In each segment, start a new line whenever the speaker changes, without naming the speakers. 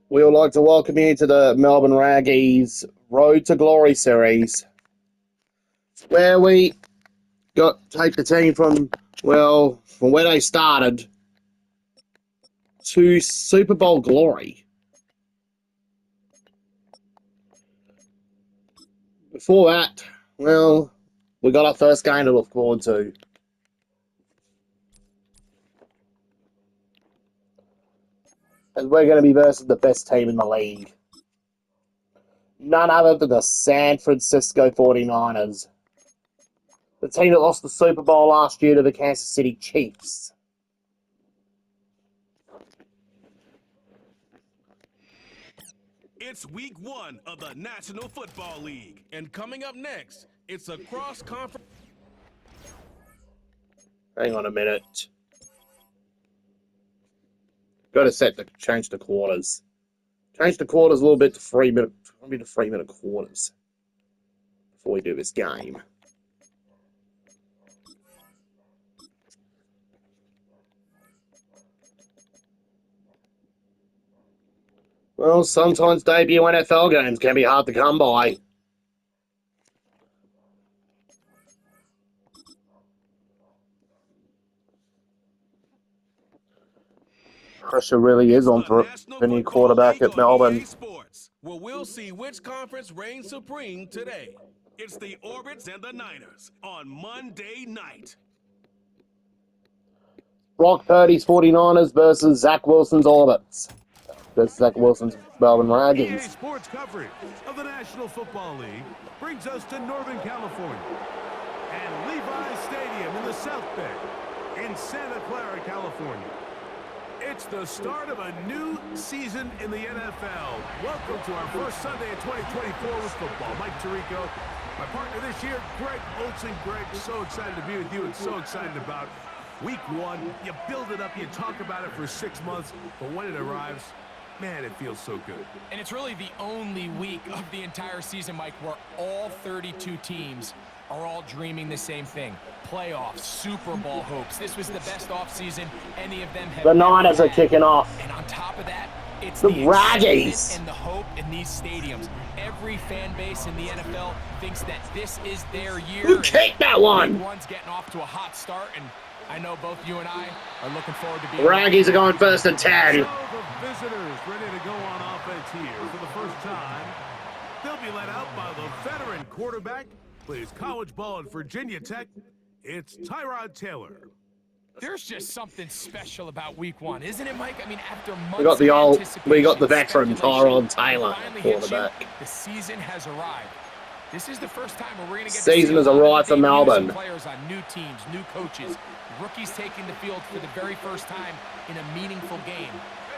We would like to welcome you to the Melbourne Raggies Road to Glory series, where we take the team from where they started to Super Bowl glory. Before that, we got our first game to look forward to. And we're going to be versus the best team in the league. None other than the San Francisco 49ers. The team that lost the Super Bowl last year to the Kansas City Chiefs.
It's week 1 of the National Football League. And coming up next, it's a cross-conference...
Hang on a minute. Got to change the quarters. Change the quarters a little bit to 3-minute, maybe to 3-minute quarters before we do this game. Well, sometimes debut NFL games can be hard to come by. Pressure really is on for the new quarterback at Melbourne.
Well, we'll see which conference reigns supreme today. It's the Orbits and the Niners on Monday night.
Brock Purdy's 49ers versus Zach Wilson's Orbits. Versus Zach Wilson's Melbourne Raggies.
EA Sports coverage of the National Football League brings us to Northern California and Levi's Stadium in the South Bay in Santa Clara, California. It's the start of a new season in the NFL. Welcome to our first Sunday in 2024 with football. Mike Tirico, my partner this year, Greg Olsen. Greg, so excited to be with you and so excited about week 1. You build it up, you talk about it for 6 months, but when it arrives, man, it feels so good.
And it's really the only week of the entire season, Mike, where all 32 teams are all dreaming the same thing. Playoffs, Super Bowl hopes. This was the best offseason any of them have.
The Niners are kicking off.
And on top of that, it's
the Raggies
and the hope in these stadiums. Every fan base in the NFL thinks that this is their year.
Who kicked that one?
One's getting off to a hot start, and I know both you and I are looking forward to being...
The Raggies are going first and 10.
So the visitors ready to go on offense here for the first time. They'll be led out by the veteran quarterback, plays college ball at Virginia Tech. It's Tyrod Taylor.
There's just something special about week 1, isn't it, Mike? I mean, after months
we got the veteran Tyrod Taylor quarterback.
The season has arrived. This is the first time where we're going to get
season has arrived for Melbourne.
Players on new teams, new coaches, rookies taking the field for the very first time in a meaningful game.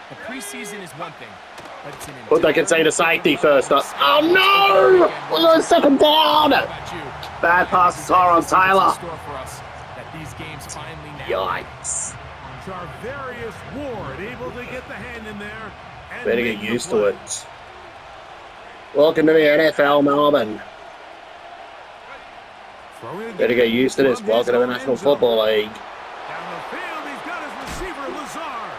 The preseason is one thing, but it's an
But they can say the safety first. Oh no! We're going second down! Bad pass to Tyrod Taylor. Yikes.
Charvarius Ward able to get the hand in there. And
better get used to it. Welcome to the NFL, Melbourne. Better get used to this. Welcome to the National Football League.
Down the field, he's got his receiver, Lazard.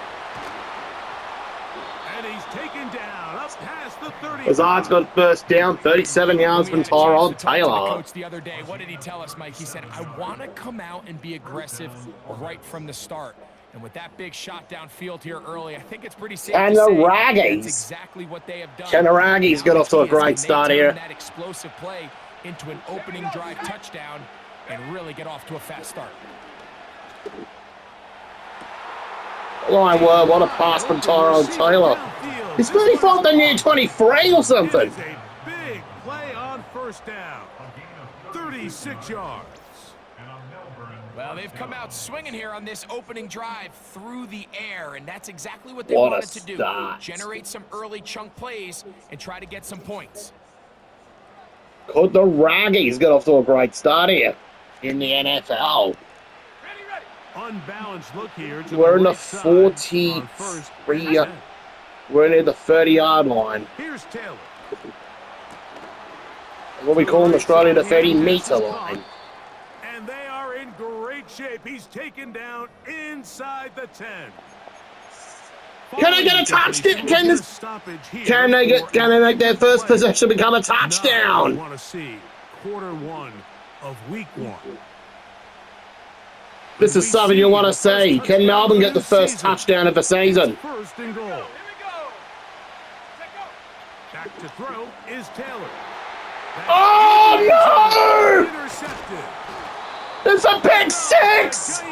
And he's taken down up past the 30.
Lazard's got first down, 37 yards from Tyrod Taylor.
Coach the other day, what did he tell us, Mike? He said, I want to come out and be aggressive right from the start. And with that big shot downfield here early, I think it's pretty safe
and
to
the
say
Raggies.
that's exactly what they have done.
Can the Raggies get off to a great start here?
That explosive play into an opening drive touchdown and really get off to a fast start.
Line word, what a pass from Tyrod Taylor. He's really fought the new 23 or something.
It is a big play on first down. 36 yards.
Well, they've come out swinging here on this opening drive through the air, and that's exactly what they wanted to do. Generate some early chunk plays and try to get some points.
Could the Raggies get off to a great start here in the NFL?
Unbalanced look here.
We're in the 43. We're near the 30-yard line.
Here's Taylor.
What we call in Australia the 30-meter line.
And they are in great shape. He's taken down inside the 10.
Can I get a touchdown? Can they make their first possession become a touchdown?
Want to see quarter one of week 1.
This is something you want to see. Can Melbourne get the first touchdown of the season?
First and goal. Back to throw is Taylor.
Oh no!
Intercepted.
It's a pick 6!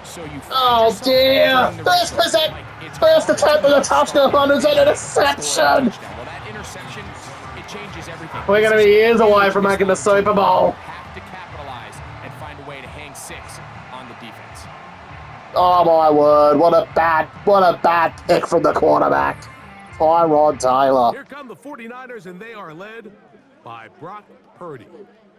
So you
Oh dear! First attempt of the touchdown run is an interception!
Well, that interception, it changes everything.
We're going to be years away from making the Super Bowl.
Have to capitalize and find a way to hang 6 on the defense.
Oh my word! What a bad pick from the quarterback, Tyrod Taylor.
Here come the 49ers, and they are led by Brock Purdy.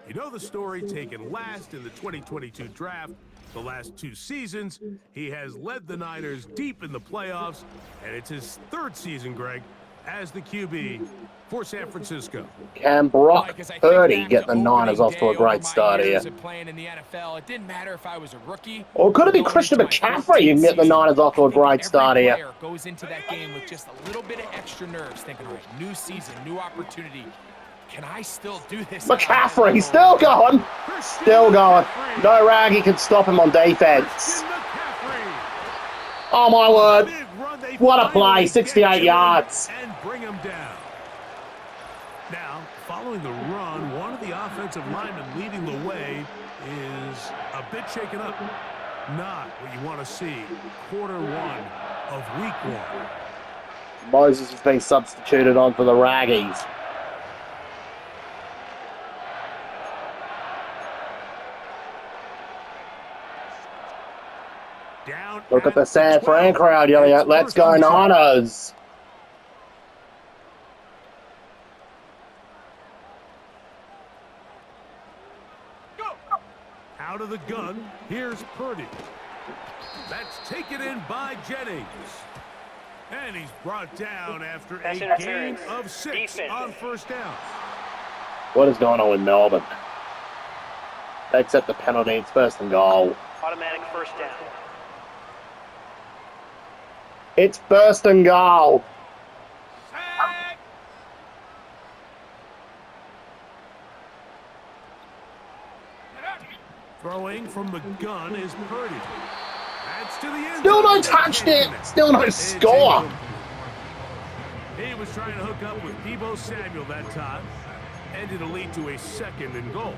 You know the story, taken last in the 2022 draft. The last 2 seasons, he has led the Niners deep in the playoffs, and it's his 3rd season, Greg, as the QB for San Francisco.
Can Brock Purdy get the Niners off to a great start here?
Playing in the NFL, it didn't matter if I was a rookie.
Or could it be Christian McCaffrey who can get the Niners off to a great start here?
Every player goes into that game with just a little bit of extra nerves, thinking, all right, new season, new opportunity. Can I still do this?
McCaffrey, still going. Still going. No Raggy can stop him on defense. Oh my word. What a play, 68 yards.
And bring him down. Now, following the run, one of the offensive linemen leading the way is a bit shaken up. Not what you want to see. Quarter 1 of week 1.
Moses has been substituted on for the Raggies.
Down
Look at the San Fran crowd yelling out, "Let's go Niners!"
Out of the gun, here's Purdy. That's taken in by Jennings. And he's brought down after a gain of 6 on first down.
What is going on with Melbourne? They accept the penalty. It's 1st and goal.
Automatic first down.
It's 1st and goal.
Throwing from the gun is Purdy. That's to the end.
Still no touchdown. Still no score.
He was trying to hook up with Deebo Samuel that time. And it'll lead to a 2nd and goal.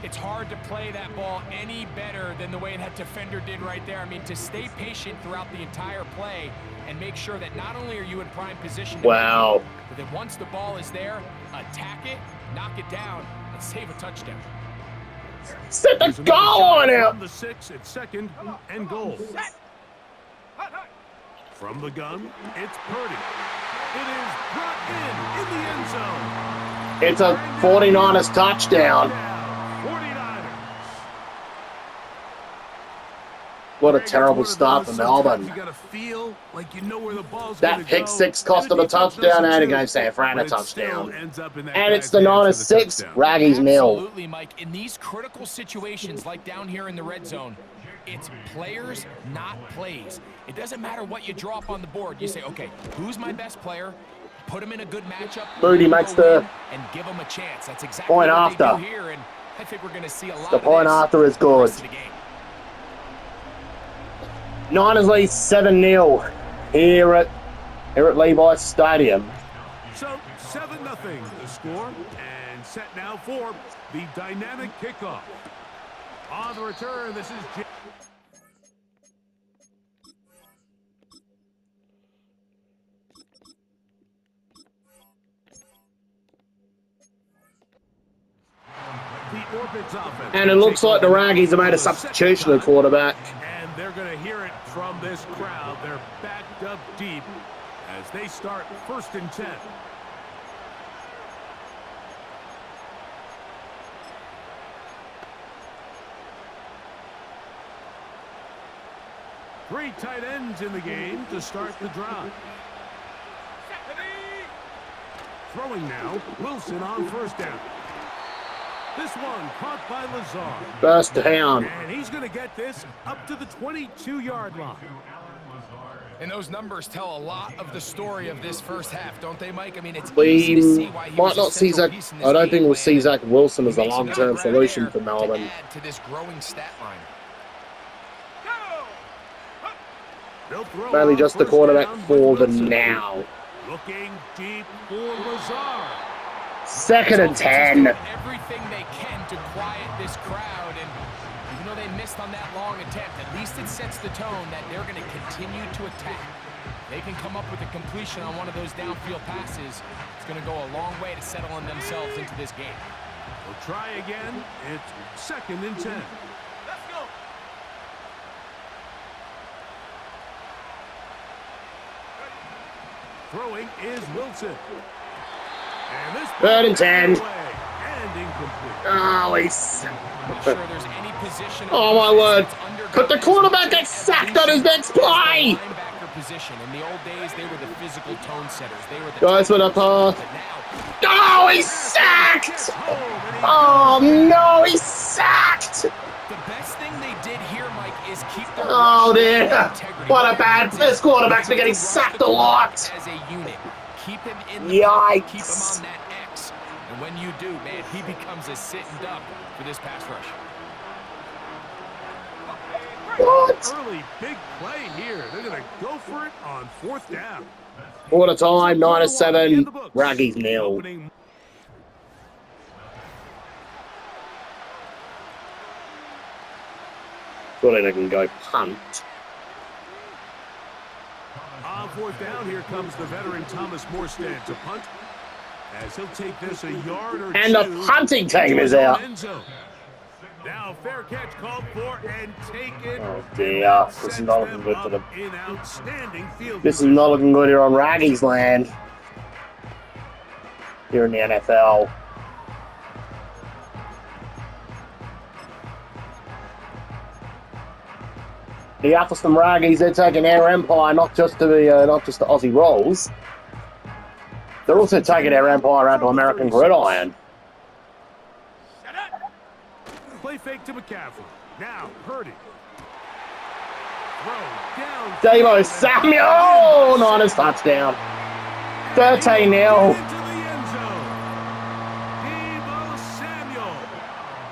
It's hard to play that ball any better than the way that defender did right there. I mean, to stay patient throughout the entire play and make sure that not only are you in prime position,
Wow.
but then once the ball is there, attack it, knock it down, and save a touchdown.
Set the goal on him.
From the 6, it's 2nd and goal. From the gun, it's Purdy. It is brought in the end zone.
It's a 49ers touchdown.
49ers.
What a terrible start for Melbourne.
You gotta feel like you know where the ball's
That pick 6 cost them a touchdown, and it gave San Fran a touchdown. And it's the Niners 6, Raggies 0.
Absolutely, Mike. In these critical situations, like down here in the red zone, it's players, not plays. It doesn't matter what you draw up on the board. You say, okay, who's my best player? Put him in a good matchup.
Moody makes the
and give him a chance. That's exactly
point
what
after.
they do here, and I think we're going to see a lot
The
of
point
this
after is
the
good.
rest of the game.
Niners lead 7-0 here at Levi's Stadium.
So 7-0 the score, and set now for the dynamic kickoff. On the return, this is the Orbits offense.
And it looks like the Raggies have made a substitution at quarterback.
And they're going to hear it from this crowd. They're backed up deep as they start 1st and 10. Three tight ends in the game to start the drive. Throwing now, Wilson on 1st down. This one caught by Lazard.
First down.
And he's going to get this up to the 22-yard line.
And those numbers tell a lot of the story of this first half, don't they, Mike? I mean, it's
We
easy to see why he
might
was a
not see
central
Zach.
piece in this
I don't think
game
we'll see
plan,
Zach Wilson
and
as a
he makes another
long-term
grab
solution
there
for Melbourne.
to add to this growing stat line.
Mainly just the quarterback for the now.
Looking deep for Lazar.
Second and 10.
Everything they can to quiet this crowd, and even though they missed on that long attempt, at least it sets the tone that they're going to continue to attack. They can come up with a completion on one of those downfield passes. It's going to go a long way to settling themselves into this game.
We'll try again. It's second and 10.
Let's go.
Throwing is Wilson. And this
Third and 10.
And incomplete.
Oh, he's...
Not sure there's any position of
Oh, my word.
defense that's under
Could the
guys
quarterback
who
get
take
sacked on his next
evolution
play?
as the linebacker position. In the old days, they were the physical tone setters. They were the
Guys with a
tacklers.
pass.
But now,
Oh, he's sacked! Oh, no, he's sacked!
the best thing they did here, Mike, is keep their
Oh,
rushing
dear.
integrity.
What a bad... This quarterback's been getting sacked a lot.
As a unit, keep him in the pocket, keep him
Yikes.
on that X. And when you do, man, he becomes a sitting duck for this pass rush.
What?
Early big play here. They're going to go for it on fourth down.
Quarter time, 9-7.
In the books.
Raggies nil.
Opening.
Surely they can go punt.
On fourth down, here comes the veteran Thomas Morstead to punt. As he'll take this a yard or
And
two.
the punting team
into
is
his own
out.
end zone. Now fair catch called for and taken.
Oh, dear. This is not looking good for them.
In outstanding field
This is not looking good here on Raggies land. Here in the NFL. The Atherstone Raggies, they're taking their empire not just to the Aussie Rolls. They're also taking their empire out to American Gridiron.
Play fake to McCaffrey. Now Purdy. Throw down.
Devo Samuel! Oh, Niners touchdown. 13-0.
Into the end zone. Devo Samuel.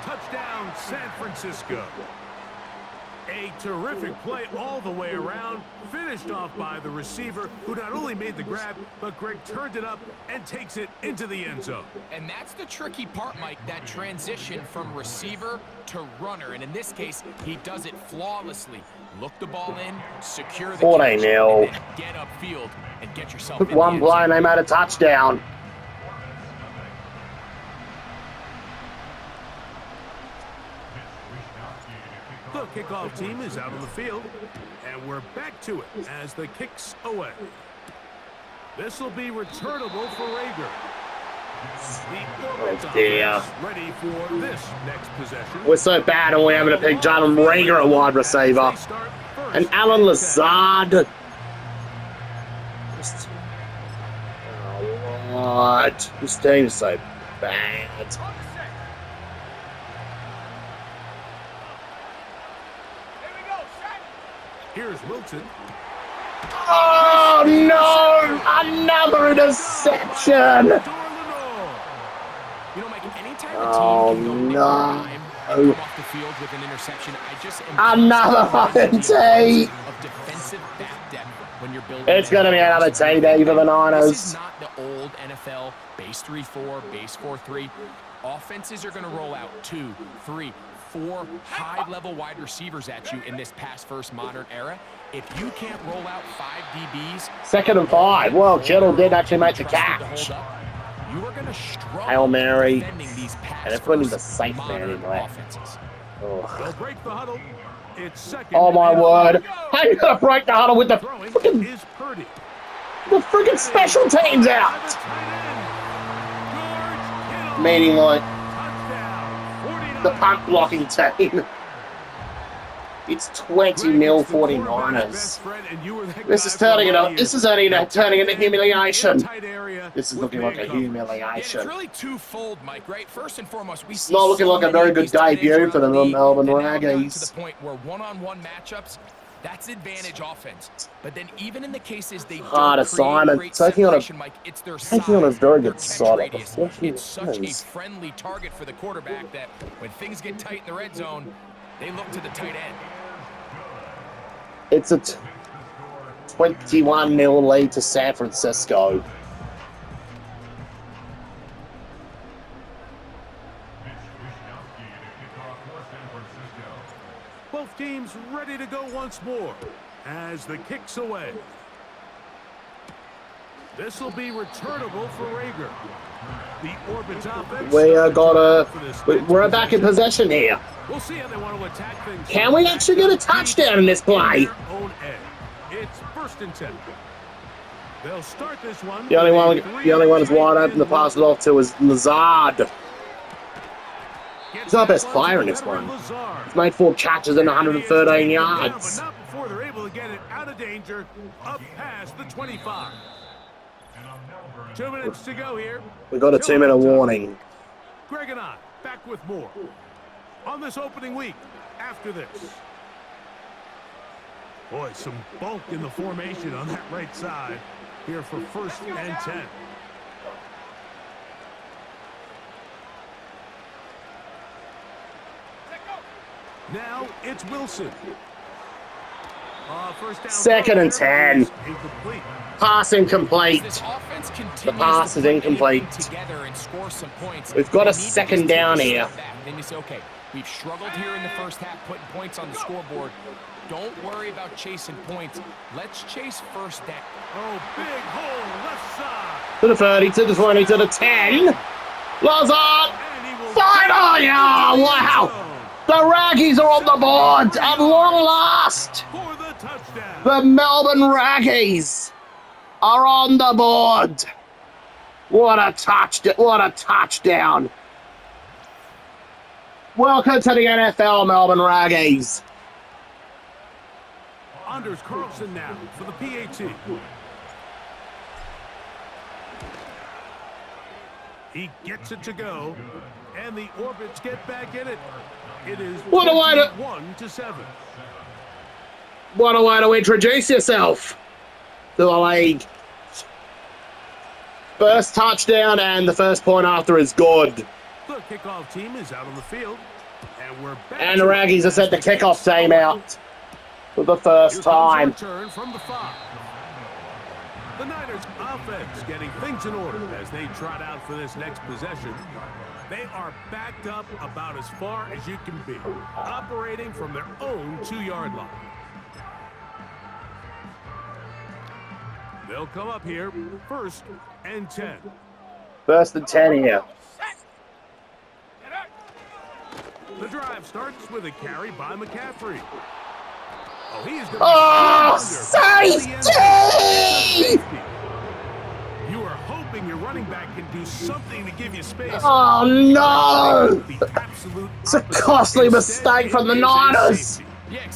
Touchdown, San Francisco. A terrific play all the way around, finished off by the receiver, who not only made the grab, but Greg turned it up and takes it into the end zone.
And that's the tricky part, Mike, that transition from receiver to runner. And in this case, he does it flawlessly. Look the ball in, secure the
14-0.
catch, and then get upfield and get yourself
Took
in
one
the end
play and
zone.
they made a touchdown.
The kickoff team is out on the field, and we're back to it as the kick's away. This will be returnable for Rager.
Oh, dear.
Ready for this next possession.
We're so bad and we're having to pick Jalen Rager at wide receiver. And Alan Lazard. What? This team's so bad.
Here's Wilson.
Oh no! Another interception!
You know, Mike, anytime
Oh,
a team can go
no.
time and come off the field with an interception, I just
Another
impressed
TD.
of defensive back depth when you're building.
It's going to be another TD for the
This
Niners.
is not the old NFL base 3-4, base 4-3. Offenses are going to roll out 2, 3, 4 high-level wide receivers at you in this pass-first modern era. If you can't roll out 5 DBs,
Second and 5. Well, Kittle did actually make the catch.
you are going to struggle
Hail Mary.
defending these
And they're putting the
pass-first
safe man
modern
in there.
offenses.
Oh,
They'll break the huddle. It's second.
oh my
and
word. How you going to break the huddle with the
throwing
freaking
is Purdy.
special teams out? Meaning like the punt blocking team. It's 20-0 49ers. This is turning it up. This is turning into humiliation. This is looking like a
It's
humiliation.
really twofold, Mike, right? First and foremost, we see
not looking
so
like a
many
very
of
good
these tight ends
debut
around
for the
league,
Melbourne
and now we're down to
Raggies.
the point where one-on-one matchups, That's advantage offense. But then even in the cases they
Hard
don't
assignment.
create great
Taking on a
separation, Mike, it's their
taking on a
size,
very
their
good
catch
side like the
radius.
49ers.
It's such a friendly target for the quarterback that when things get tight in the red zone, they look to the tight end.
It's a 21-0 lead to San Francisco.
Both teams ready to go once more as the kick's away. This will be returnable for Rager. The Orbits offense.
We're back in possession here.
We'll see how they want to attack things.
Can we actually get a touchdown in this play?
It's 1st and 10. They'll start this one.
The only one that's wide open to pass it off to is Lazard. He's our best player in this one. He's made 4 catches and 113 yards.
But not before they're able to get it out of danger, up past the 25. 2 minutes to go here.
We got a 2-minute warning.
Greg and I back with more on this opening week after this. Boy, some bulk in the formation on that right side here for 1st and 10. Now it's Wilson. First down
2nd and 10.
Incomplete.
Pass incomplete. The pass is incomplete. We've got a 2nd down here.
Then you say, okay, we've struggled here in the first half, putting points on the scoreboard. Don't worry about chasing points. Let's chase 1st down.
Oh, big hole left side.
To the 30, to the 20, to the 10. Lazard. Final! Yeah, wow. The Raggies are on the board at long last.
For the touchdown.
The Melbourne Raggies are on the board. What a touchdown. What a touchdown. Welcome to the NFL, Melbourne Raggies.
Anders Carlson now for the PAT. He gets it to go, and the Orbits get back in it. It is 1-7.
What a way to introduce yourself to the league. First touchdown, and the first point after is good.
The kickoff team is out on the field, and we're back.
And the Raggies have sent the kickoff team out for the first time.
Return from the 5. The Niners offense getting things in order as they trot out for this next possession. They are backed up about as far as you can be, operating from their own 2-yard line. They'll come up here, 1st and 10.
1st and 10 here.
The drive starts with a carry by McCaffrey. Oh, he is
safety!
You are hoping your running back can do something to give you space.
Oh, no! It's a costly mistake from the Niners.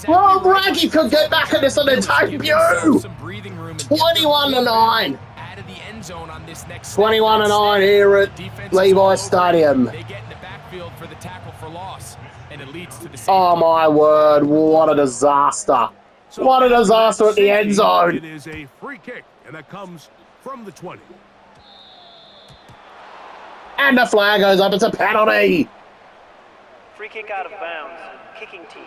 Well, Raggy could get back in this on their debut. 21-9. 21-9 here at Levi Stadium.
They get in the backfield for the tackle for loss, and it leads to the safety.
Oh, my word. What a disaster. What a disaster at the end zone.
It is a free kick, and that comes from the 20.
And the flag goes up. It's a penalty.
Free kick out of bounds. Kicking team.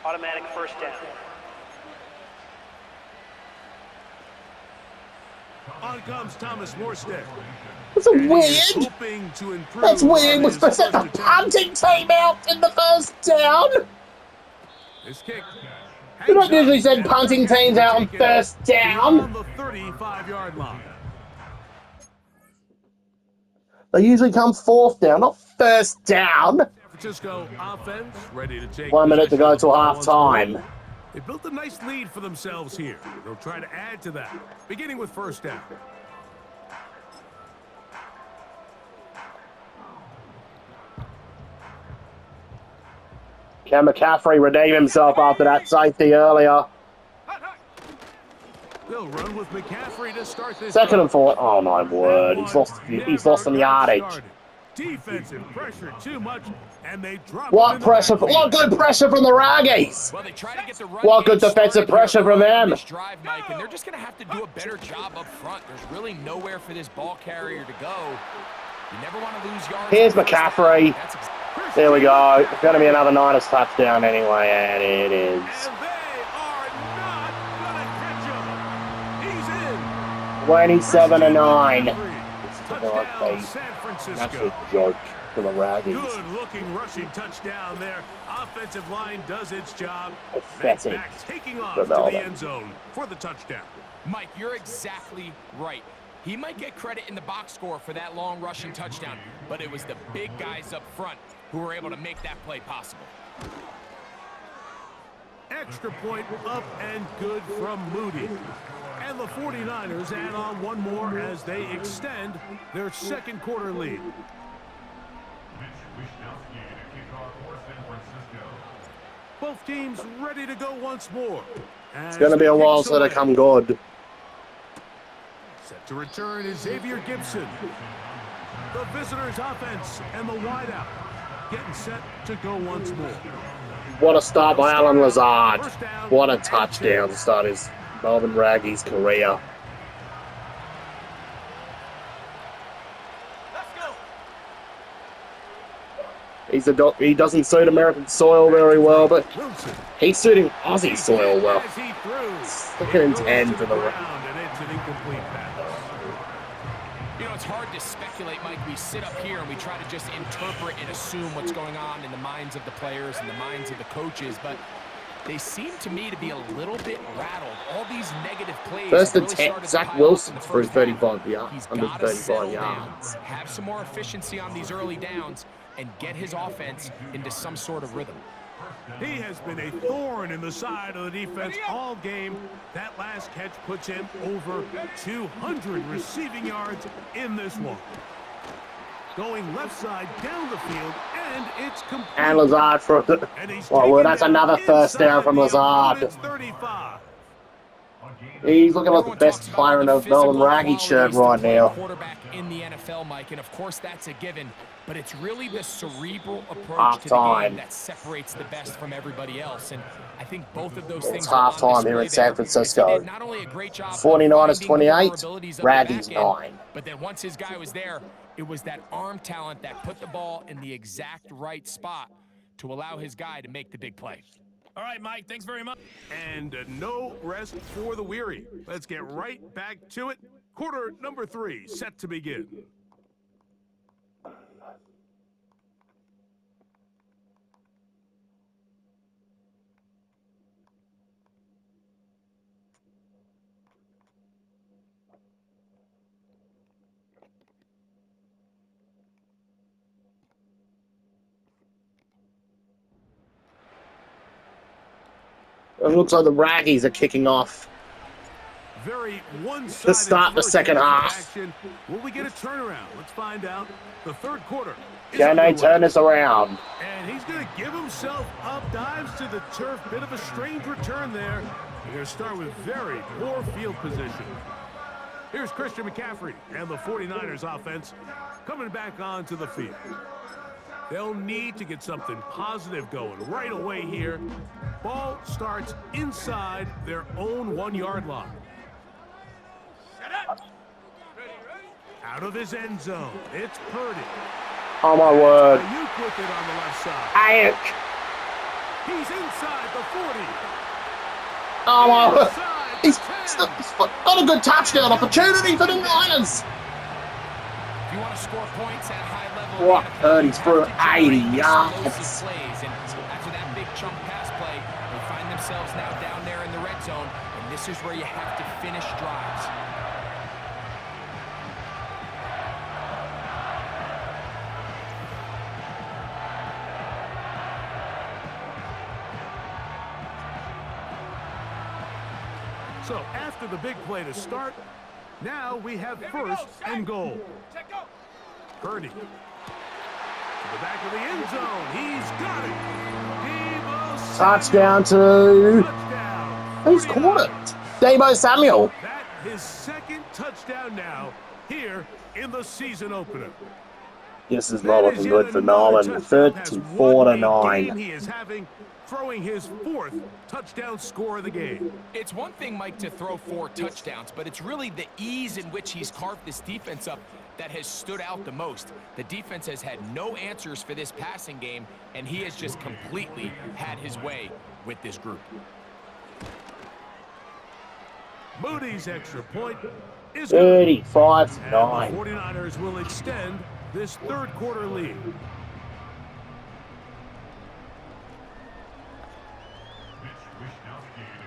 Automatic 1st down.
On comes Thomas Morstead.
That's weird. That's weird. We're supposed to set the punting team out in the 1st down.
This kick.
You don't usually send punting teams out on 1st down.
On the 35-yard line.
They usually come 4th down, not 1st down.
San Francisco offense ready to take
1 minute to go till half time.
They built a nice lead for themselves here. They'll try to add to that, beginning with 1st down.
Can McCaffrey redeem himself after that safety earlier?
They'll They'll run with McCaffrey to start this.
Second and 4. Oh my word! He's lost. He's lost some yardage.
Defensive pressure too much, and they drop.
What pressure? What good pressure from the Raggies?
Well, they try to get the run
What good
game
defensive
started
pressure
here
from
early in
them?
this drive, Mike, and they're just going to have to do a better job up front. There's really nowhere for this ball carrier to go. You never want to lose yards.
Here's McCaffrey. There we go. It's going to be another Niners touchdown anyway, and it is.
And they are not gonna catch him. He's in.
27-9.
Touchdown, San
That's
Francisco.
a joke for the Raggies.
Good-looking rushing touchdown there. Offensive line does its job.
Pathetic
Back taking off
for
to the
Melbourne.
end zone for the touchdown.
Mike, you're exactly right. He might get credit in the box score for that long rushing touchdown, but it was the big guys up front who were able to make that play possible.
Extra point up and good from Moody. And the 49ers add on one more as they extend their second quarter lead. Both teams ready to go once more.
It's going to be a while till they come good.
Set to return is Xavier Gibson. The visitors' offense and the wideout getting set to go once more.
What a start by Alan Lazard. What a touchdown to start his Melbourne Raggies career. He doesn't suit American soil very well, but he's suiting Aussie soil well. Second and 10 for the
You know, it's hard to speculate, Mike. We sit up here and we try to just interpret and assume what's going on in the minds of the players and the minds of the coaches, but they seem to me to be a little bit rattled. All these negative plays.
First and
really
10, Zach Wilson threw 35 yards.
He's
Under
got to
35
settle
yards.
down, have some more efficiency on these early downs, and get his offense into some sort of rhythm.
He has been a thorn in the side of the defense all game. That last catch puts him over 200 receiving yards in this one. Going left side down the field, and it's complete.
And Lazard for the. Well, that's another first down from Lazard. He's looking like the best player in the Melbourne Raggy shirt right now.
Quarterback in the NFL, Mike, and of course that's a given. But it's really the cerebral approach
Half
to the
time.
game that separates the best from everybody else. And I think both of those things
It's
are on
half time here
display
in San
there.
Francisco.
He did not only a great job of
49ers
finding the
28,
vulnerabilities of the
Raggies
back end,
9.
but then once his guy was there, it was that arm talent that put the ball in the exact right spot to allow his guy to make the big play.
All right, Mike, thanks very much. And no rest for the weary. Let's get right back to it. Quarter number 3 set to begin.
It looks like the Raggies are kicking off.
Very one-sided
To start the
first
second half.
action. Will we get a turnaround? Let's find out. The third quarter is
Can they
underway.
turn this around?
And he's going to give himself up, dives to the turf. Bit of a strange return there. They're going to start with very poor field position. Here's Christian McCaffrey and the 49ers offense coming back onto the field. They'll need to get something positive going right away here. Ball starts inside their own 1-yard line. Out of his end zone, it's Purdy.
Oh my word.
Ayuk with it on the left side.
Ayuk.
He's inside the 40.
Oh my word.
Inside
He's
the 10.
not a good touchdown opportunity for the Niners.
If you want to score points at a high level,
What? Purdy's threw 80 yards.
explosive plays, and after that big chunk pass play, they find themselves now down there in the red zone, and this is where you have to finish drives.
So after the big play to start, now we have first and goal. Purdy. To the back of the end zone. He's got it.
Touchdown to...
Touchdown.
Who's caught it? Deebo Samuel.
That his second touchdown now here in the season opener.
This is
That
not
is
looking
yet
good for
another
Melbourne.
touchdown pass.
34
What
to
a
9.
game he is having, throwing his 4th touchdown score of the game.
It's one thing, Mike, to throw 4 touchdowns, but it's really the ease in which he's carved this defense up that has stood out the most. The defense has had no answers for this passing game, and he has just completely had his way with this group.
Moody's extra point is good.
35 to
And
9.
the 49ers will extend this third quarter lead.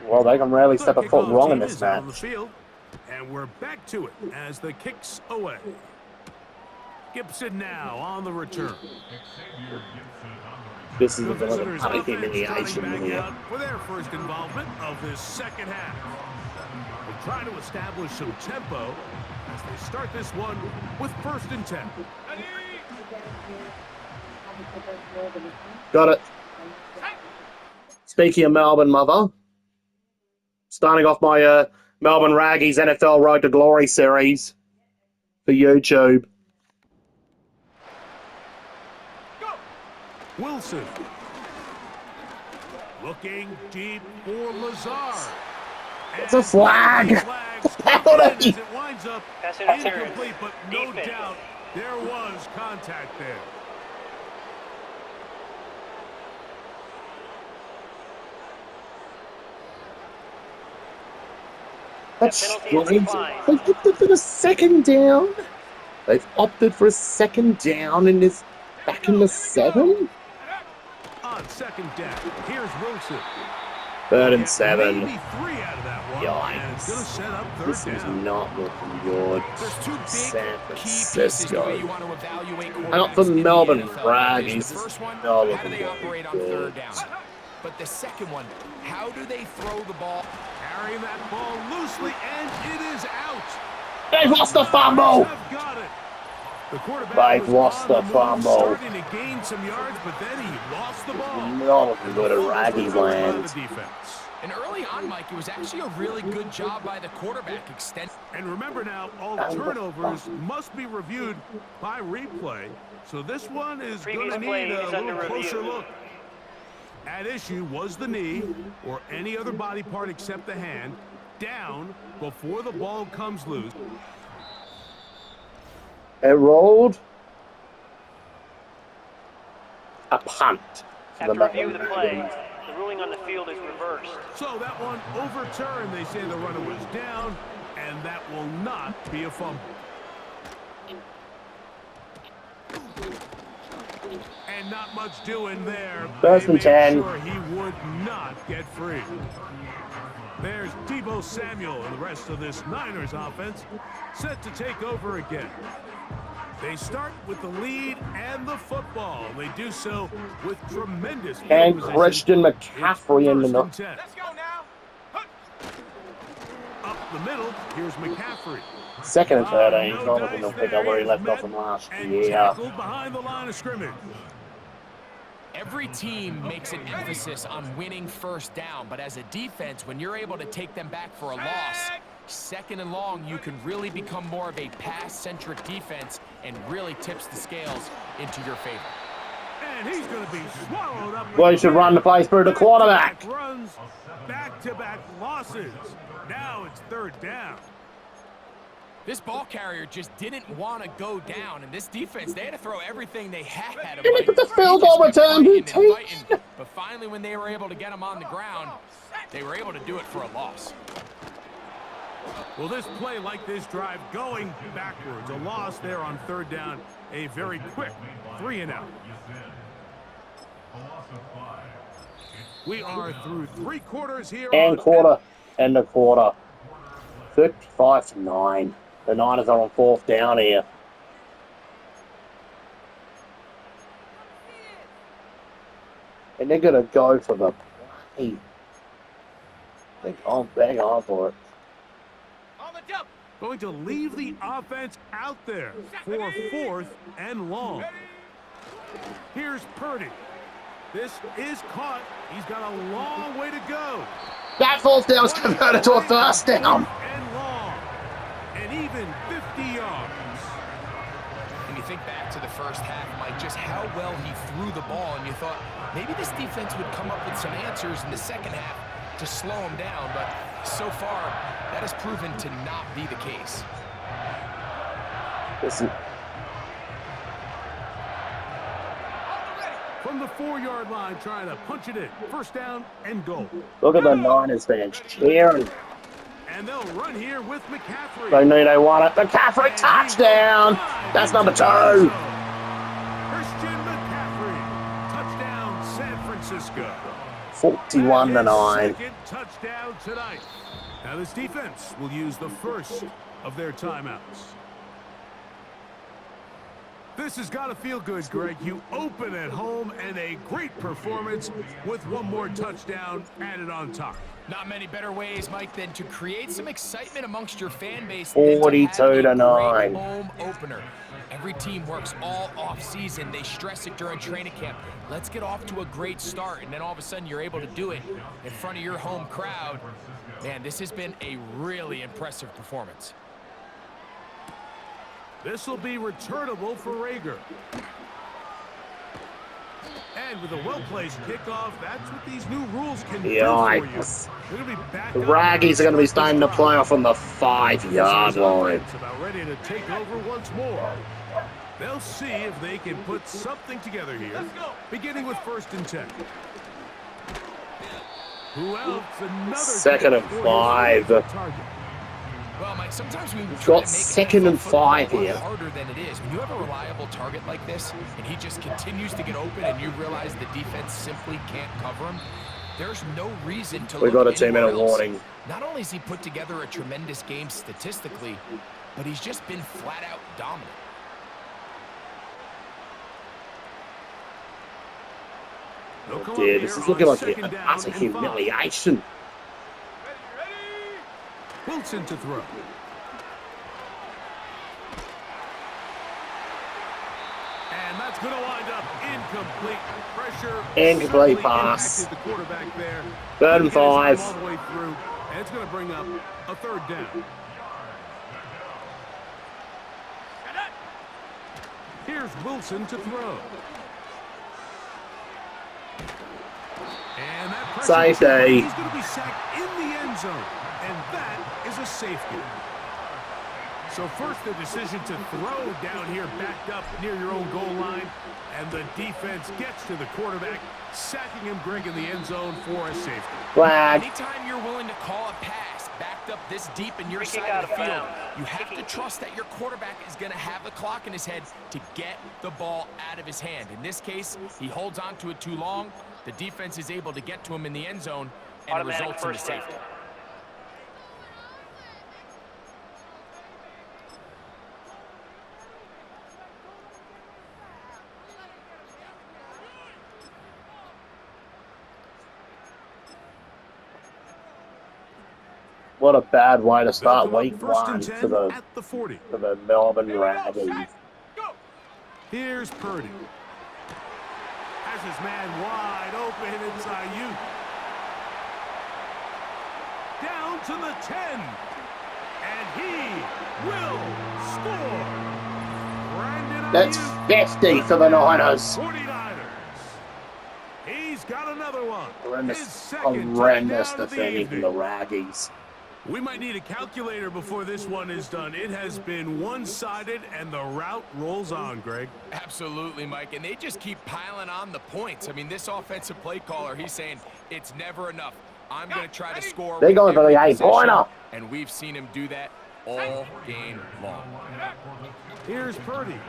Well, they can rarely
The
step a foot
kickoff
wrong in
team
this
is out on the
match.
field, and we're back to it as the kicks away. Gibson now on the return.
This is
The
a bit of a
visitors'
bloody
offense
humiliation
starting back
here.
out for their first involvement of this second half. They're trying to establish some tempo as they start this one with 1st and 10.
Got it. Speaking of Melbourne, mother, starting off my Melbourne Raggies NFL Road to Glory series for YouTube.
Wilson. Looking deep for Lazard.
It's a flag.
Penalty. It winds up
Pass interference.
incomplete, but no
Defense.
doubt there was contact there.
That's
penalty is
strange.
declined.
They've opted for a second down. They've opted for a second down in this back in the 7.
On 2nd down, here's Wilson.
3rd and
Maybe
7.
3 out of that one. And it's going to
Yikes.
set up 3rd
This is
down.
not looking good.
There's 2 big
San
key pieces the way you
Francisco.
want to evaluate
I got
quarterbacks
the
in the
Melbourne
NFL.
Raggies.
The first one,
Not
how do
looking
they
very
operate on
good.
3rd down? But the second one, how do they throw the ball?
Carrying that ball loosely, and it is out.
They've lost the fumble.
Have got it. The quarterback
They've
was
lost
on
the
move,
fumble.
starting to gain some yards, but then he lost the ball.
Not looking good at
Fumbles
Raggies
recovered by
land.
the defense.
And early on, Mike, it was actually a really good job by the quarterback extending.
And remember now, all turnovers must be reviewed by replay. So this one is going
Previous
to
play
need a
is
little
under
closer
review.
look. At issue was the knee or any other body part except the hand down before the ball comes loose.
It rolled a punt. for
After
the
review of the
Melbourne
play,
Raggies.
the ruling on the field is reversed.
So that one overturned. They say the runner was down, and that will not be a fumble. And not much doing there.
First
They
and
made
10.
sure he would not get free. There's Deebo Samuel and the rest of this Niners offense set to take over again. They start with the lead and the football. They do so with tremendous field
And
position.
Christian McCaffrey in the
First and 10.
Let's go now.
Up the middle, here's McCaffrey.
2nd and 13.
No
Not looking to
dice
pick
there.
up where he
He's
left off
met
from last
and
year.
tackled behind the line of scrimmage.
Every team makes an emphasis on winning 1st down, but as a defense, when you're able to take them back for a loss, 2nd and long, you can really become more of a pass-centric defense and really tips the scales into your favor.
And he's going to be swallowed up.
Well, you should run the play through the quarterback.
Back-to-back runs, back-to-back losses. Now it's 3rd down.
This ball carrier just didn't want to go down, and this defense, they had to throw everything they had.
And they put the field goal return,
Fighting and
dude.
fighting. But finally, when they were able to get him on the ground, they were able to do it for a loss.
Well, this play like this drive going backwards. A loss there on 3rd down. A very quick 3 and out. We are through 3 quarters here.
And quarter. End of quarter. 55 to 9. The Niners are on 4th down here. And they're going to go for the play. Bang on for it.
Going to leave the offense out there for 4th and long. Here's Purdy. This is caught. He's got a long way to go.
That fourth down was converted to a first down.
And long. And even 50 yards.
And you think back to the first half, Mike, just how well he threw the ball, and you thought maybe this defense would come up with some answers in the second half to slow him down, but so far, that has proven to not be the case.
Listen.
From the 4-yard line, trying to punch it in. First down and goal.
Look at the Niners bench cheering.
And they'll run here with McCaffrey.
They knew they won it. McCaffrey touchdown. That's number 2.
Christian McCaffrey. Touchdown, San Francisco.
41-9.
Second touchdown tonight. Now this defense will use the first of their timeouts. This has got to feel good, Greg. You open at home and a great performance with one more touchdown added on top.
Not many better ways, Mike, than to create some excitement amongst your fan base.
42-9.
Home opener. Every team works all off season. They stress it during training camp. Let's get off to a great start, and then all of a sudden you're able to do it in front of your home crowd. Man, this has been a really impressive performance.
This will be returnable for Rager. And with a well-placed kickoff, that's what these new rules can do for you.
Yikes. The
The
Raggies are going to be starting to play off on the 5-yard line.
About ready to take over once more. They'll see if they can put something together here. Beginning with 1st and 10. Who else? Another
2nd and 5.
Well, Mike, sometimes we
Got 2nd and 5 here.
Harder than it is. When you have a reliable target like this, and he just continues to get open, and you realize the defense simply can't cover him, there's no reason to.
We got a
look anywhere
2-minute
else.
warning.
Not only has he put together a tremendous game statistically, but he's just been flat out dominant.
Oh dear, this is looking like an utter humiliation.
Wilson to throw. And that's going to wind up incomplete. Pressure.
Incomplete pass.
The quarterback there.
3rd and 5.
All the way through, and it's going to bring up a 3rd down. Here's Wilson to throw. And that pressure.
Safety.
He's going to be sacked in the end zone. And that is a safety. So first the decision to throw down here backed up near your own goal line. And the defense gets to the quarterback, sacking him, Greg, in the end zone for a safety.
Flag.
Anytime you're willing to call a pass backed up this deep in your
Free kick
side
out
of the
of
field,
bounds.
you have to trust that your quarterback is going to have the clock in his head to get the ball out of his hand. In this case, he holds on to it too long. The defense is able to get to him in the end zone, and it
Automatic
results in the
first down.
safety.
What a bad way to start
They'll come up
week
1st
1
and 10
for
at the 40.
the Melbourne Raggies.
Here's Purdy. Has his man wide open inside you. Down to the 10. And he will score. Brandon
That's
Ayuk,
50 for the Niners.
49ers. He's got another one. His
Horrendous,
second
horrendous
touchdown of the
defending from the
evening.
Raggies.
We might need a calculator before this one is done. It has been one-sided, and the route rolls on, Greg.
Absolutely, Mike, and they just keep piling on the points. I mean, this offensive play caller, he's saying it's never enough. I'm going to try to score.
They're
with
going for the
every
8-pointer.
possession, and we've seen him do that all game long.
Here's Purdy.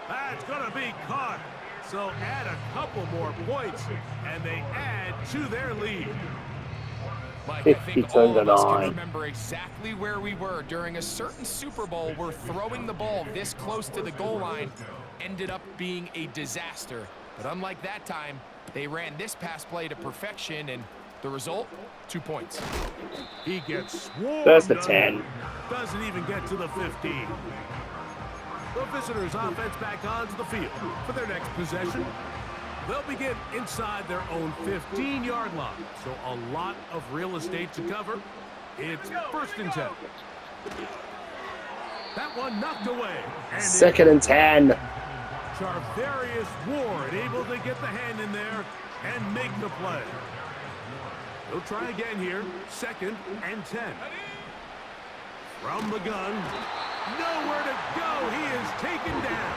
That's going to be caught. So add a couple more points, and they add to their lead.
Mike, I think all of us can
52-9.
remember exactly where we were during a certain Super Bowl where throwing the ball this close to the goal line ended up being a disaster. But unlike that time, they ran this pass play to perfection, and the result, 2 points.
He gets swarmed.
First and
under.
10.
Doesn't even get to the 15. The visitors' offense back onto the field for their next possession. They'll begin inside their own 15-yard line, so a lot of real estate to cover. It's 1st and 10. That one knocked away. And
2nd and 10.
Charvarius Ward able to get the hand in there and make the play. They'll try again here. 2nd and 10. From the gun. Nowhere to go. He is taken down.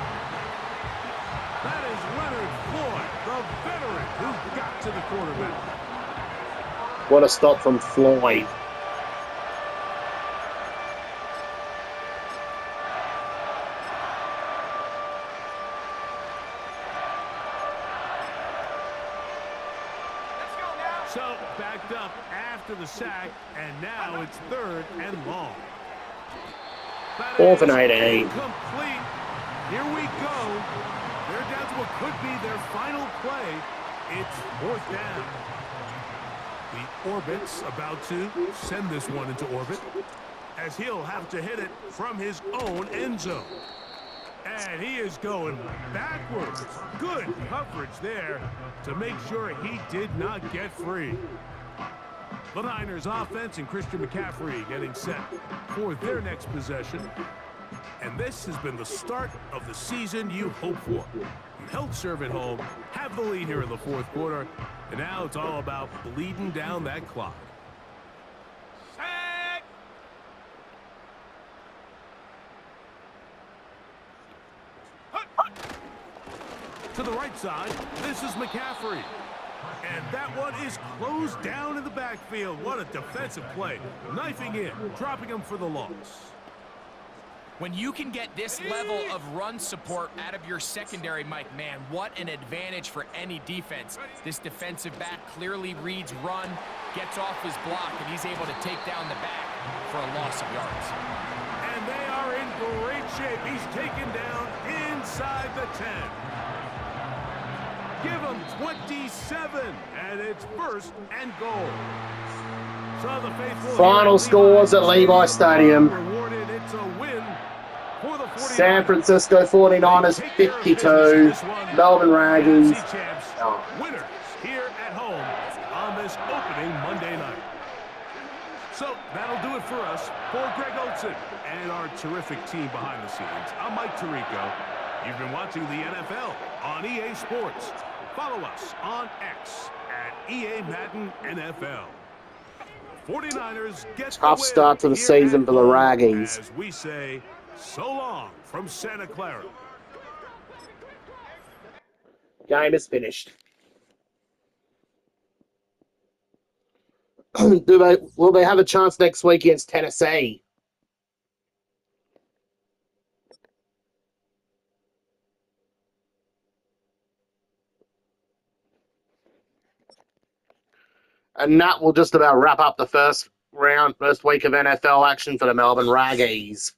That is Leonard Floyd, the veteran who got to the quarterback.
What a stop from Floyd.
So, backed up after the sack, and now it's 3rd and long. That
4th and
is
18.
Complete. Here we go. They're down to what could be their final play. It's 4th down. The Orbit's about to send this one into orbit, as he'll have to hit it from his own end zone. And he is going backwards. Good coverage there to make sure he did not get free. The Niners offense and Christian McCaffrey getting set for their next possession. And this has been the start of the season you hope for. You held serve at home, have the lead here in the 4th quarter, and now it's all about bleeding down that clock. To the right side, this is McCaffrey. And that one is closed down in the backfield. What a defensive play. Knifing in, dropping him for the loss.
When you can get this level of run support out of your secondary, Mike, man, what an advantage for any defense. This defensive back clearly reads run, gets off his block, and he's able to take down the back for a loss of yards.
And they are in great shape. He's taken down inside the 10. Give him 27, and it's 1st and goal. So the faithful
Final scores at Levi Stadium.
Rewarded. It's a win for the 49ers.
San Francisco 49ers 52. Melbourne Raggies.
Winners here at home on this opening Monday night. So that'll do it for us. For Greg Olson and our terrific team behind the scenes, I'm Mike Tirico. You've been watching the NFL on EA Sports. Follow us on X at EA Madden NFL. 49ers get
Tough start to the season for the Raggies.
As we say, so long from Santa Clara.
Game is finished. Will they have a chance next week against Tennessee? And that will just about wrap up the first week of NFL action for the Melbourne Raggies.